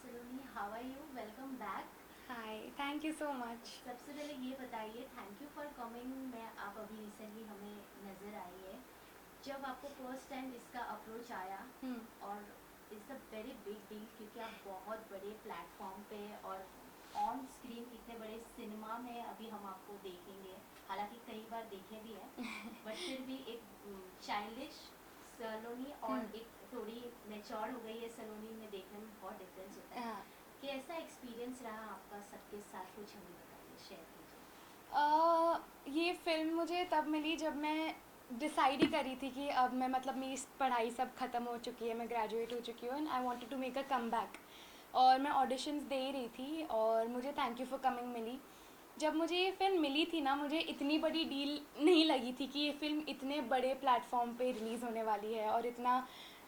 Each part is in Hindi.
Saloni, how are you? Welcome back. Hi, thank you so much. सबसे पहले ये बताइए, थैंक यू फॉर कमिंग। मैं आप अभी रिसेंटली हमें नज़र आई है। जब आपको फर्स्ट टाइम इसका अप्रोच आया, हम्म। और it's a very big deal क्योंकि आप बहुत बड़े प्लेटफॉर्म पे और ऑन स्क्रीन इतने बड़े सिनेमा में अभी हम आपको देखेंगे। हालांकि कई बार देखे भी हैं, बट फिर भी एक चाइल्डिश सलोनी हम्म। और एक थोड़ी मेच्योर हो गई है सलोनी में देखने में बहुत डिफरेंस होता है। हाँ। कैसा एक्सपीरियंस रहा आपका सबके साथ? कुछ हमें बताइए, शेयर कीजिए। ये फ़िल्म मुझे तब मिली जब मैं डिसाइड ही करी थी कि अब मैं मतलब मेरी पढ़ाई सब ख़त्म हो चुकी है, मैं ग्रेजुएट हो चुकी हूँ and I wanted to make a comeback. और मैं ऑडिशंस दे ही रही थी और मुझे थैंक यू फॉर कमिंग मिली। जब मुझे ये फ़िल्म मिली थी ना, मुझे इतनी बड़ी डील नहीं लगी थी कि ये फ़िल्म इतने बड़े प्लेटफॉर्म पे रिलीज़ होने वाली है और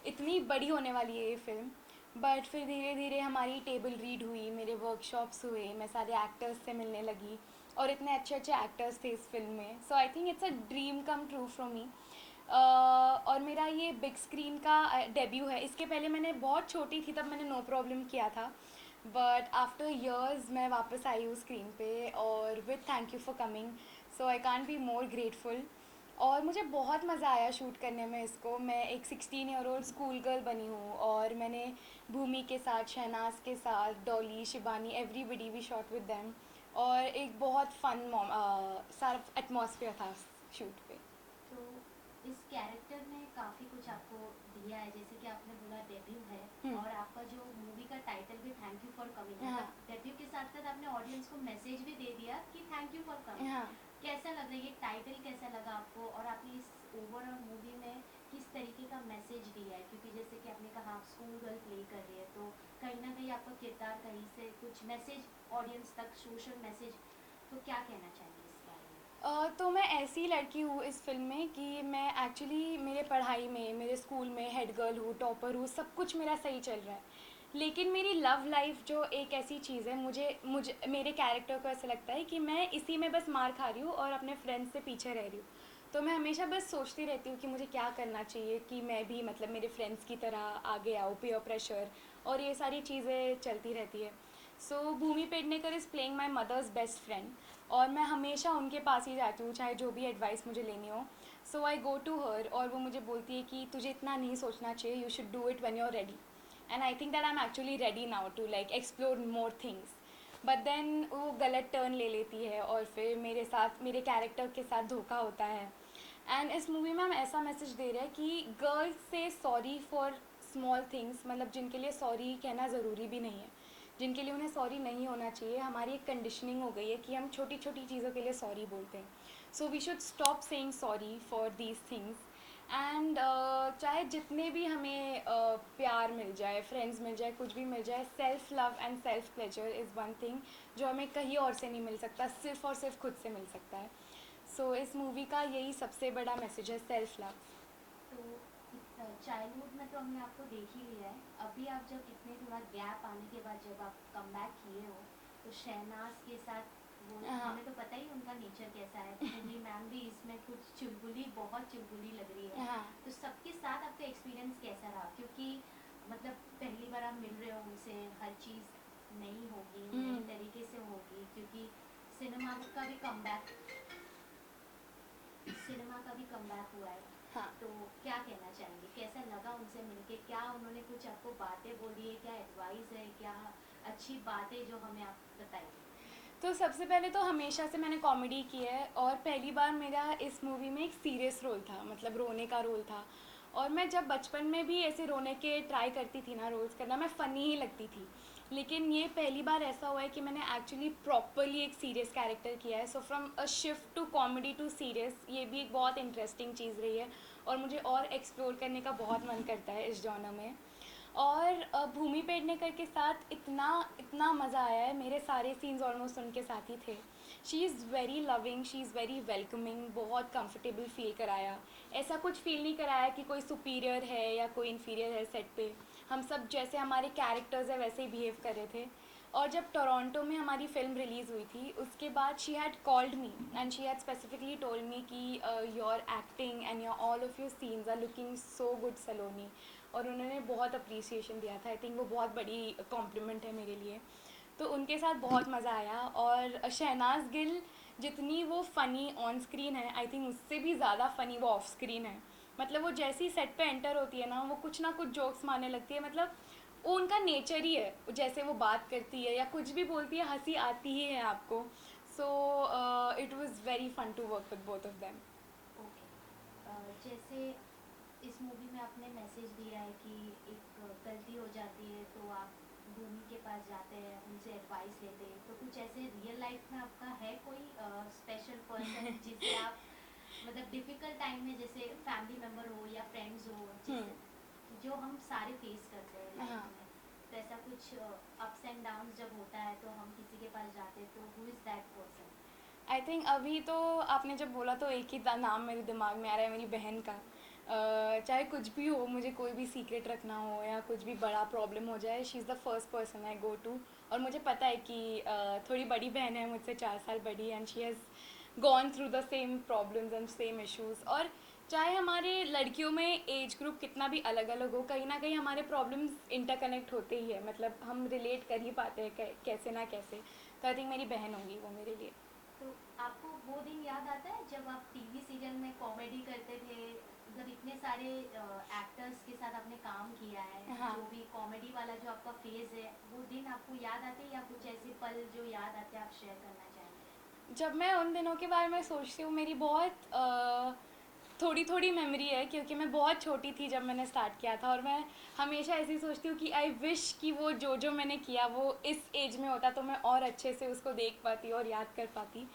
इतनी बड़ी होने वाली है ये फ़िल्म। बट फिर धीरे धीरे हमारी टेबल रीड हुई, मेरे वर्कशॉप्स हुए, मैं सारे एक्टर्स से मिलने लगी और इतने अच्छे अच्छे एक्टर्स थे इस फिल्म में। So I think it's a dream come true from me. और मेरा ये बिग स्क्रीन का डेब्यू है। इसके पहले मैंने बहुत छोटी थी तब मैंने नो प्रॉब्लम किया था, बट आफ्टर ईयर्स मैं वापस आई हूँ स्क्रीन पे और with thank you for coming. So I can't be more grateful. और मुझे बहुत मज़ा आया शूट करने में इसको। मैं एक 16 ईयर ओल्ड स्कूल गर्ल बनी हूँ और मैंने भूमि के साथ, शहनाज के साथ, Dolly, Shibani, everybody we shot with them. और एक बहुत फन सारा एटमॉस्फेयर था शूट पे। तो इस कैरेक्टर ने काफ़ी कुछ आपको दिया है, जैसे कि आपने बोला डेब्यू है। हम्म। और आपका जो मूवी का टाइटल भी थैंक यू फॉर कमिंग, हाँ। मतलब डेब्यू के साथ साथ आपने ऑडियंस को मैसेज भी दे दिया कि थैंक यू फॉर कमिंग। हाँ। कैसा लग रहा है ये टाइटल, कैसा लगा आपको? और आपने इस ओवरऑल मूवी में किस तरीके का मैसेज दिया है? क्योंकि जैसे कि आपने कहा आप स्कूल गर्ल प्ले कर रही है, तो कहीं ना कहीं आपका किरदार कहीं से कुछ मैसेज ऑडियंस तक, सोशल मैसेज, तो क्या कहना चाहेंगे इस बारे में? तो मैं ऐसी लड़की हूँ इस फिल्म में कि मैं एक्चुअली मेरे पढ़ाई में, मेरे स्कूल में हेड गर्ल हूँ, टॉपर हूँ, सब कुछ मेरा सही चल रहा है। लेकिन मेरी लव लाइफ जो एक ऐसी चीज़ है, मुझे मुझे मेरे कैरेक्टर को ऐसा लगता है कि मैं इसी में बस मार खा रही हूँ और अपने फ्रेंड्स से पीछे रह रही हूँ। तो मैं हमेशा बस सोचती रहती हूँ कि मुझे क्या करना चाहिए कि मैं भी मतलब मेरे फ्रेंड्स की तरह आगे आऊँ, पीयर प्रेशर और ये सारी चीज़ें चलती रहती है। So Bhumi Pednekar is playing my mother's best friend और मैं हमेशा उनके पास ही जाती हूँ चाहे जो भी एडवाइस मुझे लेनी हो। सो आई गो टू हर और वो मुझे बोलती है कि तुझे इतना नहीं सोचना चाहिए, you should do it when you are ready. And I think that I am actually ready now to like explore more things. But then वो गलत टर्न ले लेती है और फिर मेरे साथ, मेरे कैरेक्टर के साथ धोखा होता है। एंड इस मूवी में हम ऐसा मैसेज दे रहे हैं कि गर्ल्स से सॉरी फॉर स्मॉल थिंग्स, मतलब जिनके लिए सॉरी कहना ज़रूरी भी नहीं है, जिनके लिए उन्हें सॉरी नहीं होना चाहिए। हमारी एक कंडीशनिंग हो गई है कि हम छोटी छोटी चीज़ों के लिए सॉरी बोलते हैं। So we should stop saying sorry for these things. And चाहे जितने भी हमें प्यार मिल जाए, फ्रेंड्स मिल जाए, कुछ भी मिल जाए, self love and self pleasure is one thing जो हमें कहीं और से नहीं मिल सकता, सिर्फ और सिर्फ खुद से मिल सकता है। सो इस मूवी का यही सबसे बड़ा मैसेज है, सेल्फ लव। तो चाइल्डहुड में तो हमने आपको देख ही लिया है। अभी आप जब इतने थोड़ा गैप आने के बाद जब आप कम बैक किए हो, तो शहनाज के साथ वो हाँ। हमें तो पता ही उनका नेचर कैसा है। भूमि मैम भी इसमें कुछ चुलबुली, बहुत चुलबुली लग रही है। हाँ। तो सबके साथ आपका एक्सपीरियंस कैसा रहा? क्योंकि मतलब पहली बार आप मिल रहे हो उनसे, हर चीज़ नई होगी, नई हम्म। तरीके से होगी, क्योंकि सिनेमा का भी कम सिनेमा का भी कमबैक हुआ है। हाँ। तो क्या कहना चाहेंगे, कैसा लगा उनसे मिलके? क्या उन्होंने कुछ आपको बातें बोली है? क्या एडवाइस है? क्या अच्छी बातें जो हमें आप बताइए? तो सबसे पहले तो हमेशा से मैंने कॉमेडी की है और पहली बार मेरा इस मूवी में एक सीरियस रोल था, मतलब रोने का रोल था। और मैं जब बचपन में भी ऐसे रोने के ट्राई करती थी ना रोल्स करना, मैं फ़नी ही लगती थी। लेकिन ये पहली बार ऐसा हुआ है कि मैंने एक्चुअली प्रॉपरली एक सीरियस कैरेक्टर किया है। So from a shift to comedy to serious, ये भी एक बहुत इंटरेस्टिंग चीज़ रही है और मुझे और एक्सप्लोर करने का बहुत मन करता है इस जॉनर में। और भूमि पेडनेकर के साथ इतना इतना मज़ा आया है, मेरे सारे सीन्स ऑलमोस्ट उनके साथ ही थे। She is very loving, she is very welcoming, बहुत कंफर्टेबल फील कराया। ऐसा कुछ फील नहीं कराया कि कोई सुपीरियर है या कोई इन्फीरियर है सेट पे। हम सब जैसे हमारे कैरेक्टर्स है वैसे ही बिहेव कर रहे थे। और जब टोरंटो में हमारी फ़िल्म रिलीज़ हुई थी उसके बाद she had called me and she had specifically told me कि your acting and your all of your scenes are looking so good Saloni. और उन्होंने बहुत अप्रिसिएशन दिया था। आई थिंक वो बहुत बड़ी कॉम्प्लीमेंट है मेरे लिए। तो उनके साथ बहुत मज़ा आया। और शहनाज गिल जितनी वो फ़नी ऑन स्क्रीन है, आई थिंक उससे भी ज़्यादा फ़नी वो ऑफ स्क्रीन है। मतलब वो जैसी सेट पे एंटर होती है ना, वो कुछ ना कुछ जोक्स मारने लगती है। मतलब वो उनका नेचर ही है, जैसे वो बात करती है या कुछ भी बोलती है, हंसी आती ही है आपको। So it was very fun to work with both of them. Okay. जैसे इस मूवी में आपने मैसेज दिया है कि एक गलती हो जाती है तो आप भूमि के पास जाते हैं, उनसे एडवाइस लेते हैं, तो कुछ ऐसे रियल लाइफ में आपका है कोई स्पेशल पर्सन जिसे आप मतलब डिफिकल्ट टाइम में, जैसे फैमिली मेम्बर हो या फ्रेंड्स हो, जिसे जो हम सारे फेस करते हैं हाँ। लाइफ में, तो ऐसा कुछ अप्स एंड डाउन्स जब होता है तो हम किसी के पास जाते हैं, तो who is that person? I think अभी तो आपने जब बोला तो एक ही नाम मेरे दिमाग में आ रहा है, मेरी बहन का। चाहे कुछ भी हो, मुझे कोई भी सीक्रेट रखना हो या कुछ भी बड़ा प्रॉब्लम हो जाए, she is the first person I go to. और मुझे पता है कि थोड़ी बड़ी बहन है मुझसे, 4 साल बड़ी, and she has gone through the same problems and same issues. और चाहे हमारे लड़कियों में एज ग्रुप कितना भी अलग अलग हो, कहीं ना कहीं हमारे प्रॉब्लम्स इंटरकनेक्ट होते ही है। मतलब हम रिलेट कर ही पाते हैं कैसे ना कैसे। तो आई थिंक मेरी बहन होगी वो मेरे लिए। तो आपको वो दिन याद आता है जब आप टीवी सीरियल में कॉमेडी करते थे, मतलब इतने सारे एक्टर्स के साथ आपने काम किया है, हाँ। जो भी कॉमेडी वाला जो आपका फेज है, वो दिन आपको याद आते हैं या कुछ ऐसे पल जो याद आते हैं आप शेयर करना चाहेंगे? जब मैं उन दिनों के बारे में सोचती हूँ, मेरी बहुत थोड़ी थोड़ी मेमोरी है, क्योंकि मैं बहुत छोटी थी जब मैंने स्टार्ट किया था। और मैं हमेशा ऐसे ही सोचती हूँ कि आई विश कि वो जो जो मैंने किया वो इस एज में होता तो मैं और अच्छे से उसको देख पाती और याद कर पाती।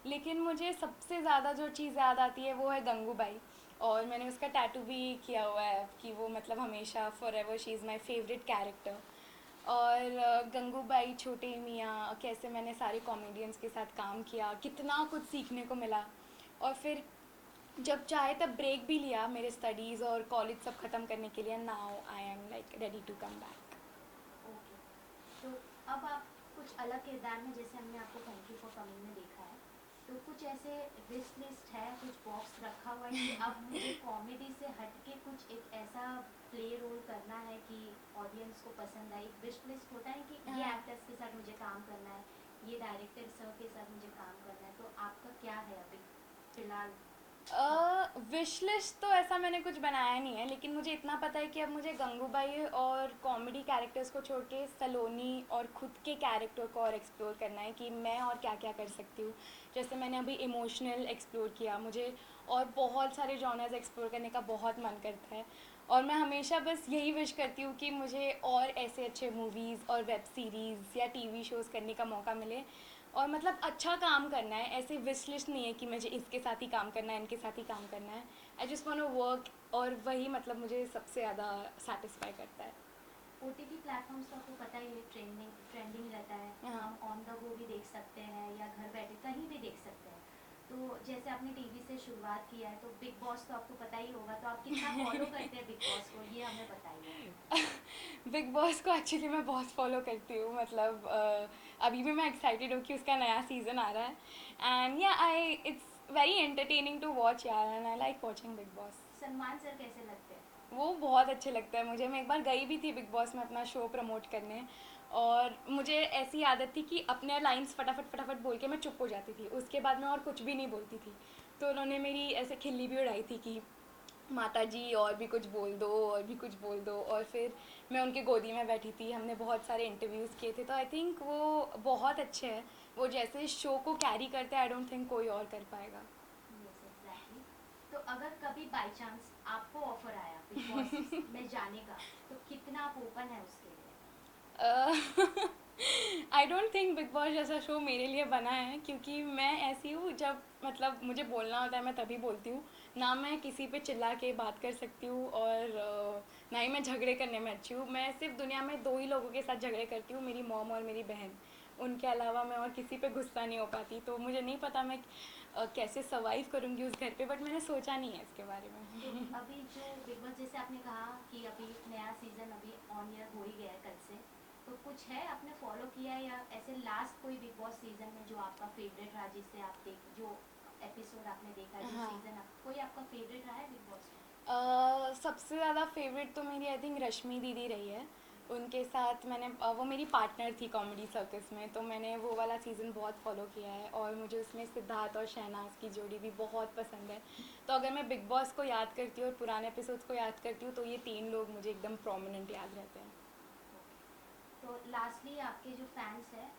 लेकिन मुझे सबसे ज़्यादा जो चीज़ याद आती है वो है गंगूबाई। और मैंने उसका टैटू भी किया हुआ है कि वो मतलब हमेशा for ever she is my favourite character. और गंगूबाई, छोटे मियाँ, कैसे मैंने सारे कॉमेडियंस के साथ काम किया, कितना कुछ सीखने को मिला। और फिर जब चाहे तब ब्रेक भी लिया मेरे स्टडीज़ और कॉलेज सब ख़त्म करने के लिए। Now I am like ready to come back. Okay. तो अब आप कुछ अलग किरदार में, जैसे हमने आपको थैंक यू फॉर कमिंग में देखा है, तो कुछ ऐसे विश लिस्ट है, कुछ बॉक्स रखा हुआ है कि अब मुझे कॉमेडी से हटके कुछ एक ऐसा प्ले रोल करना है कि ऑडियंस को पसंद आए? एक विश लिस्ट होता है कि ये हाँ। एक्टर्स के साथ मुझे काम करना है, ये डायरेक्टर सर के साथ मुझे काम करना है, तो आपका क्या है अभी फिलहाल? विश लिस्ट तो ऐसा मैंने कुछ बनाया नहीं है, लेकिन मुझे इतना पता है कि अब मुझे गंगूबाई और कॉमेडी कैरेक्टर्स को छोड़ के सलोनी और खुद के कैरेक्टर को और एक्सप्लोर करना है कि मैं और क्या क्या कर सकती हूँ। जैसे मैंने अभी इमोशनल एक्सप्लोर किया, मुझे और बहुत सारे जॉनर्स एक्सप्लोर करने का बहुत मन करता है। और मैं हमेशा बस यही विश करती हूँ कि मुझे और ऐसे अच्छे मूवीज़ और वेब सीरीज़ या टीवी शोज़ करने का मौका मिले। और मतलब अच्छा काम करना है, ऐसे विश लिस्ट नहीं है कि मुझे इसके साथ ही काम करना है, इनके साथ ही काम करना है। I just want to work, और वही मतलब मुझे सबसे ज़्यादा सेटिस्फाई करता है। ओटीटी प्लेटफॉर्म्स तो आपको पता ही है, ट्रेंडिंग ट्रेंडिंग रहता है, हाँ। हम ऑन द गो भी देख सकते हैं या घर बैठे कहीं भी देख सकते हैं। तो जैसे आपने टीवी से शुरुआत किया है, तो बिग बॉस तो आपको पता ही होगा, तो आप कितना फॉलो करते हैं बिग बॉस को, ये हमें बताइए। बिग बॉस को एक्चुअली मैं बहुत फॉलो करती हूँ। मतलब अभी भी मैं एक्साइटेड हूँ कि उसका नया सीज़न आ रहा है। And yeah I it's very entertaining to watch यार, and I like watching Bigg Boss. Salman sir कैसे लगते हैं? वो बहुत अच्छे लगता है मुझे। मैं एक बार गई भी थी बिग बॉस में अपना शो प्रमोट करने। और मुझे ऐसी आदत थी कि अपने लाइंस फटाफट फटाफट बोल के मैं चुप हो जाती थी, उसके बाद मैं और कुछ भी नहीं बोलती थी। तो उन्होंने मेरी ऐसे खिल्ली भी उड़ाई थी कि माता जी और भी कुछ बोल दो, और भी कुछ बोल दो। और फिर मैं उनके गोदी में बैठी थी, हमने बहुत सारे इंटरव्यूज़ किए थे। तो आई थिंक वो बहुत अच्छे हैं। वो जैसे शो को कैरी करते हैं, आई डोंट थिंक कोई और कर पाएगा। Yes exactly. तो अगर कभी बाय चांस आपको ऑफर आया बिग बॉस में जाने का, तो कितना आप ओपन है उसके लिए? I don't think big boss जैसा शो मेरे लिए बना है, क्योंकि मैं ऐसी हूँ जब मतलब मुझे बोलना होता है मैं तभी बोलती हूँ। ना मैं किसी पे चिल्ला के बात कर सकती हूँ, और ना ही मैं झगड़े करने में अच्छी हूँ। मैं सिर्फ दुनिया में दो ही लोगों के साथ झगड़े करती हूँ, मेरी मॉम और मेरी बहन। उनके अलावा मैं और किसी पे गुस्सा नहीं हो पाती। तो मुझे नहीं पता मैं कैसे सर्वाइव करूँगी उस घर पे, बट मैंने सोचा नहीं है इसके बारे तो में। अभी जो बिग बॉस, जैसे आपने कहा कि अभी नया सीजन अभी ऑन ईयर हो ही गया है कल से, तो कुछ है आपने फॉलो किया है, या ऐसे लास्ट कोई बिग बॉस सीजन में जो आपका फेवरेट रहा, जिससे आप देख, जो एपिसोड आपने देखा, जो हाँ। सीजन कोई आपका फेवरेट रहा है बिग बॉस में? सबसे ज़्यादा फेवरेट तो मेरी आई थिंक रश्मि दीदी रही है। उनके साथ मैंने वो मेरी पार्टनर थी कॉमेडी सर्कस में, तो मैंने वो वाला सीज़न बहुत फॉलो किया है और मुझे उसमें सिद्धार्थ और शहनाज की जोड़ी भी बहुत पसंद है। तो अगर मैं बिग बॉस को याद करती हूँ और पुराने एपिसोड्स को याद करती हूँ तो ये तीन लोग मुझे एकदम प्रोमिनेंट याद रहते हैं। तो लास्टली आपके जो फैंस हैं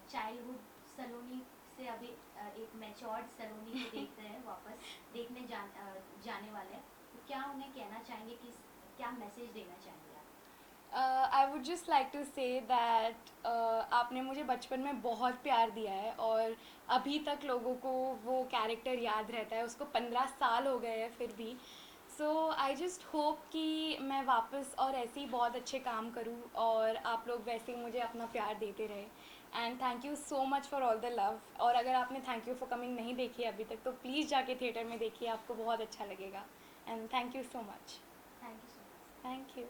चाइल्डहुड सलोनी से अभी एक मैच्योर्ड सलोनी को देख रहे हैं, वापस देखने जाने वाले हैं, तो क्या उन्हें कहना चाहेंगे कि क्या मैसेज देना चाहेंगे आप? I would just like to say that आपने मुझे बचपन में बहुत प्यार दिया है और अभी तक लोगों को वो कैरेक्टर याद रहता है, उसको 15 साल हो गए हैं फिर भी। सो आई जस्ट होप कि मैं वापस और ऐसे ही बहुत अच्छे काम करूँ और आप लोग वैसे ही मुझे अपना प्यार देते रहे। And thank you so much for all the love. और अगर आपने थैंक यू फॉर कमिंग नहीं देखी अभी तक तो प्लीज़ जाके थिएटर में देखिए, आपको बहुत अच्छा लगेगा। And thank you so much. Thank you so much. Thank you.